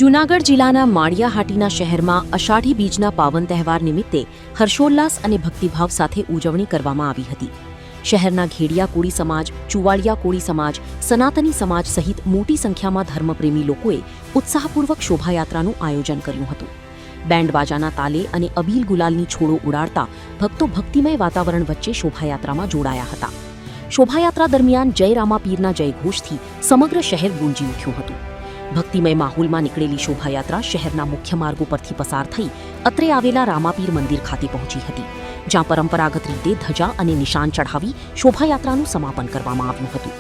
જૂનાગઢ જિલ્લાના માળિયાહાટીના શહેરમાં અષાઢી બીજના પાવન તહેવાર નિમિત્તે હર્ષોલ્લાસ અને ભક્તિભાવ સાથે ઉજવણી કરવામાં આવી હતી। શહેરના ઘેડિયા કોળી સમાજ, ચુવાડિયા કોળી સમાજ, સનાતની સમાજ સહિત મોટી સંખ્યામાં ધર્મપ્રેમી લોકોએ ઉત્સાહપૂર્વક શોભાયાત્રાનું આયોજન કર્યું હતું। બેન્ડબાજાના તાલે અને અબીલ ગુલાલની છોડો ઉડાડતા ભક્તો ભક્તિમય વાતાવરણ વચ્ચે શોભાયાત્રામાં જોડાયા હતા। શોભાયાત્રા દરમિયાન જય રામાપીરના જયઘોષથી સમગ્ર શહેર ગુંજી ઉઠ્યું હતું। ભક્તિમય માહોલમાં નીકળેલી શોભાયાત્રા શહેરના મુખ્ય માર્ગો પરથી પસાર થઈ અત્રે આવેલા રામાપીર મંદિર ખાતે પહોંચી હતી, જ્યાં પરંપરાગત રીતે ધજા અને નિશાન ચઢાવી શોભાયાત્રાનું સમાપન કરવામાં આવ્યું હતું।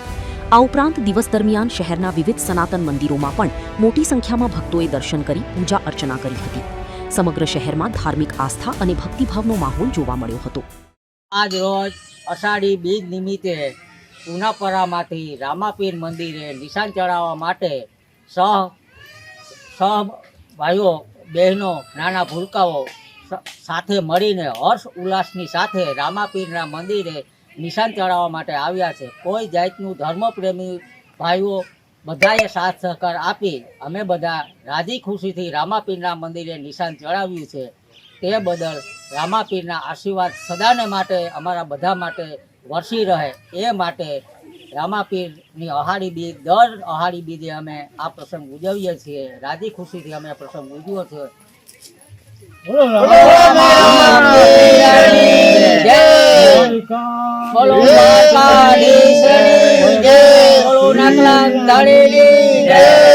આ ઉપરાંત દિવસ દરમિયાન શહેરના વિવિધ સનાતન મંદિરોમાં પણ મોટી સંખ્યામાં ભક્તોએ દર્શન કરી પૂજા અર્ચના કરી હતી। સમગ્ર શહેરમાં ધાર્મિક આસ્થા અને ભક્તિભાવનો માહોલ જોવા મળ્યો હતો। આજ રોજ અષાઢી બીજ નિમિત્તે પુનાપરામાંથી રામાપીર મંદિરે નિશાન ચડાવવા માટે સહ ભાઈઓ બહેનો નાના ભૂલકાઓ સાથે મળીને હર્ષ ઉલ્લાસની સાથે રામાપીરના મંદિરે નિશાન ચડાવવા માટે આવ્યા છે। કોઈ જાતનું ધર્મપ્રેમી ભાઈઓ બધાએ સાથ સહકાર આપી અમે બધા રાજી ખુશીથી રામાપીરના મંદિરે નિશાન ચડાવ્યું છે। તે બદલ રામાપીરના આશીર્વાદ સદાને માટે અમારા બધા માટે વરસી રહે એ માટે રામાપીરની અહાડી બીજ દર અહાડી બીજે અમે આ પ્રસંગ ઉજવીએ છીએ। રાજી ખુશીથી અમે પ્રસંગ ઉજવ્યો છે। બોલો માતાની જય, બોલો નાગલા દાડેની જય।